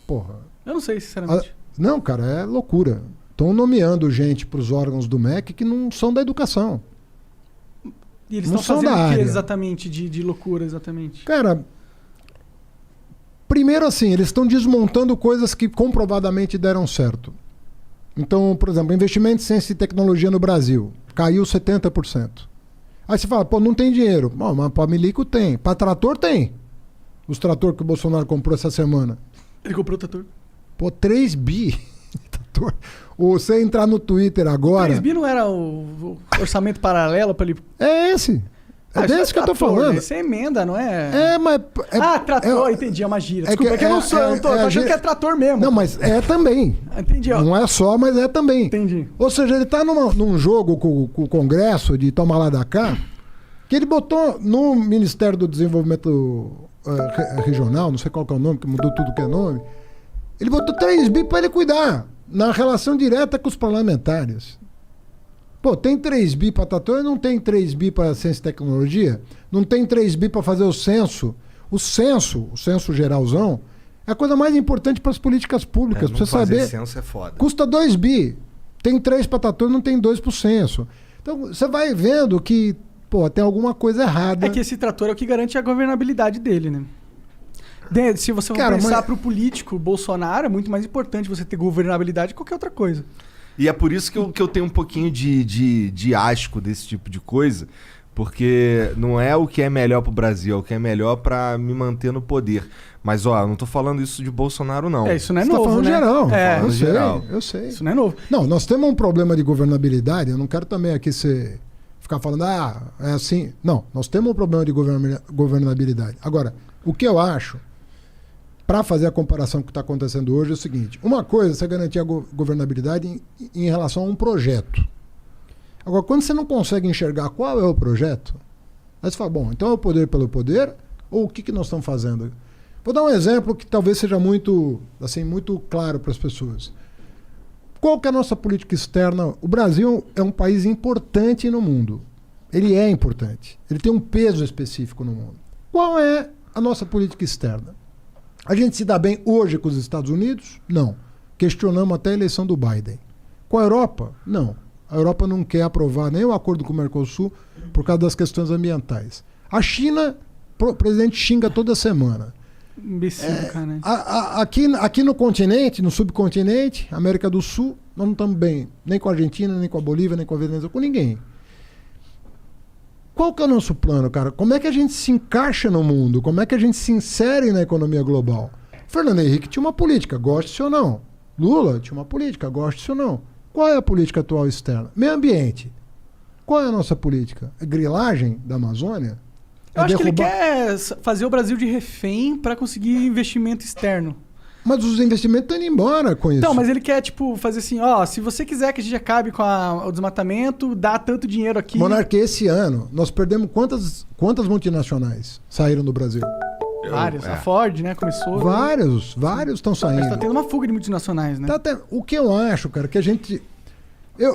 Porra. Eu não sei, sinceramente. Não, cara, é loucura. Estão nomeando gente para os órgãos do MEC que não são da educação. E eles não estão são fazendo da o que área. exatamente de loucura, exatamente? Cara, primeiro assim, eles estão desmontando coisas que comprovadamente deram certo. Então, por exemplo, investimento em ciência e tecnologia no Brasil caiu 70%. Aí você fala, pô, não tem dinheiro. Bom, mas para milico tem. Para trator tem. Os tratores que o Bolsonaro comprou essa semana. Ele comprou o trator. Pô, 3 bi. Ou você entrar no Twitter agora... 3 bi não era o orçamento paralelo para ele... É esse. É desse que eu tô falando. Isso é emenda, não é? Mas... trator, entendi, é uma gíria. Desculpa, é que eu não sou, eu tô achando que é trator mesmo. Não, mas é também. Entendi, ó. Não é só, mas é também. Entendi. Ou seja, ele tá num jogo com o Congresso de tomar lá da cá, que ele botou no Ministério do Desenvolvimento Regional, não sei qual que é o nome, que mudou tudo que é nome, ele botou 3 bi para ele cuidar, na relação direta com os parlamentares. Pô, tem 3 bi para trator e não tem 3 bi para ciência e tecnologia? Não tem 3 bi para fazer o censo? O censo geralzão, é a coisa mais importante para as políticas públicas. Pra você saber. Censo é foda. Custa 2 bi. Tem 3 para trator e não tem 2 para o censo. Então, você vai vendo que, pô, tem alguma coisa errada. É que esse trator é o que garante a governabilidade dele, né? Se você for pensar pro político, Bolsonaro, é muito mais importante você ter governabilidade que qualquer outra coisa. E é por isso que eu tenho um pouquinho de asco desse tipo de coisa, porque não é o que é melhor pro Brasil, é o que é melhor pra me manter no poder. Mas, ó, não tô falando isso de Bolsonaro, não. Isso não é Você novo, tá falando né? geral. É, eu sei. Isso não é novo. Não, nós temos um problema de governabilidade, eu não quero também aqui ficar falando, é assim. Não, nós temos um problema de governabilidade. Agora, o que eu acho, para fazer a comparação com o que está acontecendo hoje, é o seguinte. Uma coisa é você garantir a governabilidade em relação a um projeto. Agora, quando você não consegue enxergar qual é o projeto, aí você fala, bom, então é o poder pelo poder, ou o que nós estamos fazendo? Vou dar um exemplo que talvez seja muito claro para as pessoas. Qual que é a nossa política externa? O Brasil é um país importante no mundo. Ele é importante. Ele tem um peso específico no mundo. Qual é a nossa política externa? A gente se dá bem hoje com os Estados Unidos? Não. Questionamos até a eleição do Biden. Com a Europa? Não. A Europa não quer aprovar nem o acordo com o Mercosul por causa das questões ambientais. A China, o presidente xinga toda semana. Imbecil, cara. Aqui no continente, no subcontinente, América do Sul, nós não estamos bem. Nem com a Argentina, nem com a Bolívia, nem com a Venezuela, com ninguém. Qual que é o nosso plano, cara? Como é que a gente se encaixa no mundo? Como é que a gente se insere na economia global? Fernando Henrique tinha uma política, goste ou não. Lula tinha uma política, goste ou não. Qual é a política atual externa? Meio ambiente. Qual é a nossa política? É grilagem da Amazônia? Eu acho que ele quer fazer o Brasil de refém para conseguir investimento externo. Mas os investimentos estão indo embora com isso. Então, mas ele quer, tipo, fazer assim, ó, se você quiser que a gente acabe com o desmatamento, dá tanto dinheiro aqui. Monarque, esse ano, nós perdemos quantas multinacionais saíram do Brasil? Várias. A Ford, né, começou. Vários estão saindo. Mas tá tendo uma fuga de multinacionais, né? O que eu acho, cara, que a gente...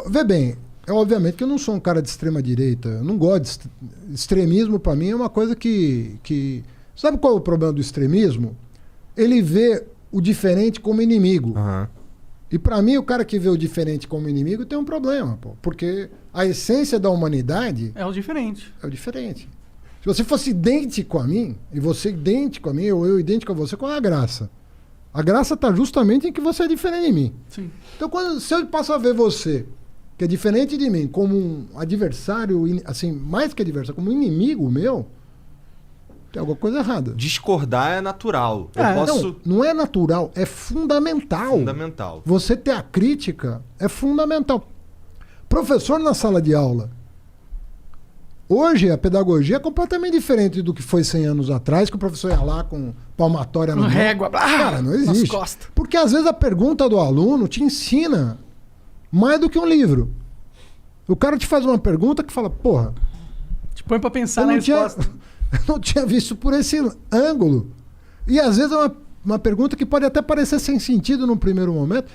Vê bem, obviamente que eu não sou um cara de extrema direita, eu não gosto de... Extremismo, pra mim, é uma coisa que... Sabe qual é o problema do extremismo? Ele vê o diferente como inimigo. Uhum. E pra mim, o cara que vê o diferente como inimigo tem um problema, pô. Porque a essência da humanidade... É o diferente. É o diferente. Se você fosse idêntico a mim, e você idêntico a mim, ou eu idêntico a você, qual é a graça? A graça está justamente em que você é diferente de mim. Sim. Então, se eu passo a ver você, que é diferente de mim, como um adversário, assim, mais que adversário, como um inimigo meu, tem alguma coisa errada. Discordar é natural. Não é natural, é fundamental. Fundamental. Você ter a crítica é fundamental. Professor na sala de aula. Hoje, a pedagogia é completamente diferente do que foi 100 anos atrás, que o professor ia lá com palmatória na mão. Régua. Cara, não existe. Nas costas. Porque às vezes a pergunta do aluno te ensina mais do que um livro. O cara te faz uma pergunta que fala, porra... Te põe pra pensar na resposta. Eu não tinha visto por esse ângulo. E às vezes é uma pergunta que pode até parecer sem sentido no primeiro momento,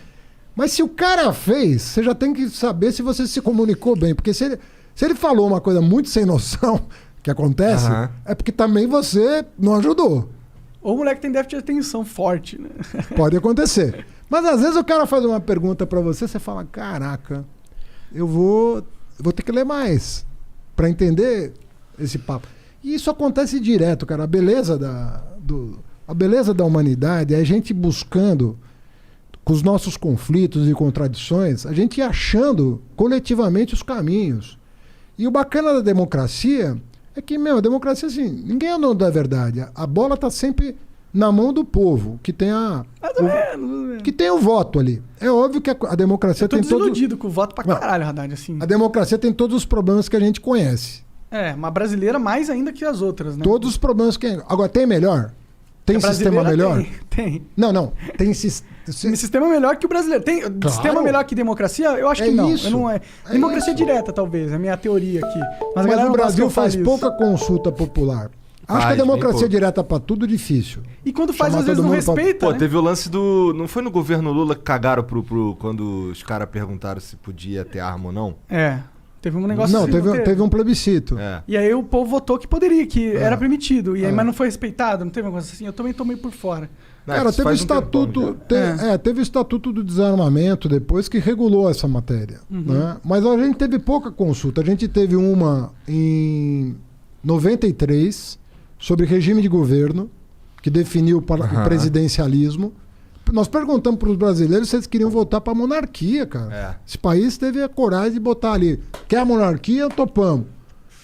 mas se o cara fez, você já tem que saber se você se comunicou bem. Porque se ele falou uma coisa muito sem noção, que acontece, é porque também você não ajudou. Ou o moleque tem déficit de atenção forte, né? Pode acontecer. Mas às vezes o cara faz uma pergunta pra você, você fala, caraca, eu vou ter que ler mais pra entender esse papo. E isso acontece direto, cara. A beleza da humanidade é a gente buscando, com os nossos conflitos e contradições, a gente achando coletivamente os caminhos. E o bacana da democracia é que, a democracia, assim, ninguém é dono da verdade. A bola tá sempre na mão do povo, que tem que tem o voto ali. É óbvio que a democracia tem todo... Eu tô desiludido com o voto pra caralho, Haddad, assim. A democracia tem todos os problemas que a gente conhece. Uma brasileira mais ainda que as outras, né? Todos os problemas que... Agora, tem melhor? Tem sistema melhor? Tem. Não. Tem sistema melhor que o brasileiro. Tem sistema melhor que democracia? Eu acho que não. Isso. Não é. Democracia direta, talvez. É a minha teoria aqui. Mas o Brasil faz pouca consulta popular. Acho que a democracia direta pra tudo é difícil. E quando faz, às vezes não respeita. Pô, teve o lance do... Não foi no governo Lula que cagaram quando os caras perguntaram se podia ter arma ou não? Teve um negócio não, assim. Teve um plebiscito. E aí o povo votou que poderia, que era permitido. E aí, mas não foi respeitado, não teve uma coisa assim. Eu também tomei por fora. Cara, teve o estatuto. Teve o Estatuto do Desarmamento depois que regulou essa matéria. Né? Mas a gente teve pouca consulta. A gente teve uma em 93 sobre regime de governo, que definiu o presidencialismo. Nós perguntamos para os brasileiros se eles queriam votar para a monarquia, cara. Esse país teve a coragem de botar ali. Quer a monarquia? Topamos.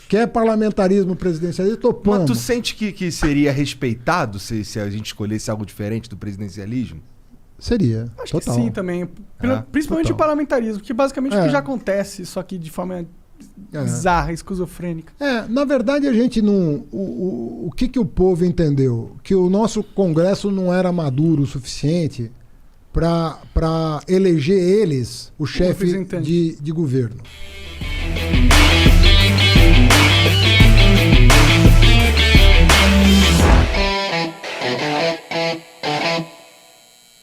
Quer parlamentarismo presidencialista? Topamos. Mas tu sente que seria respeitado se a gente escolhesse algo diferente do presidencialismo? Seria. Acho que sim também. Principalmente o parlamentarismo, que basicamente o que já acontece, só que de forma bizarra, esquizofrênica. Na verdade, a gente não... O que o povo entendeu? Que o nosso Congresso não era maduro o suficiente para eleger eles o chefe de governo.